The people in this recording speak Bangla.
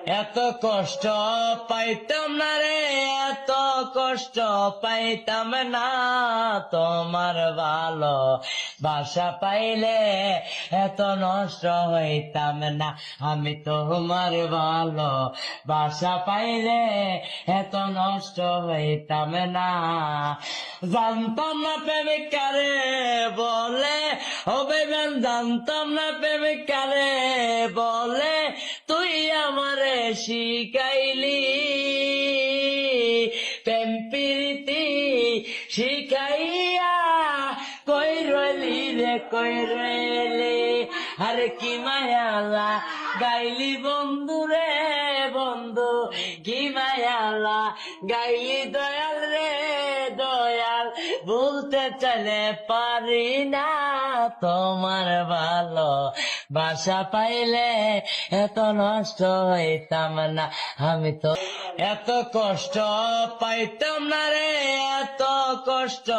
এত কষ্ট পাইতাম না রে, এত কষ্ট পাইতাম না, তোমার ভালো বাসা পাইলে এত নষ্ট হইতাম না। আমি তোমার ভালো বাসা পাইলে এত নষ্ট হইতাম না। জানতাম না প্রেমিক কারে বলে, ও বেবেন জানতাম না প্রেমিক কারে বলে, তুই আমারে শিখাইলি প্রেম প্রীতি শিখাইয়া, কই রইলি রে কই রইলি, আরে কি মায়ালা গাইলি বন্ধু রে বন্ধু, কি মায়ালা গাইলি দয়াল রে দয়াল, বলতে চলে পারি না, তোমার ভালো বাসা পাইলে এত নষ্ট হইতাম না। আমি তো এত কষ্ট পাইতাম না রে, এত কষ্ট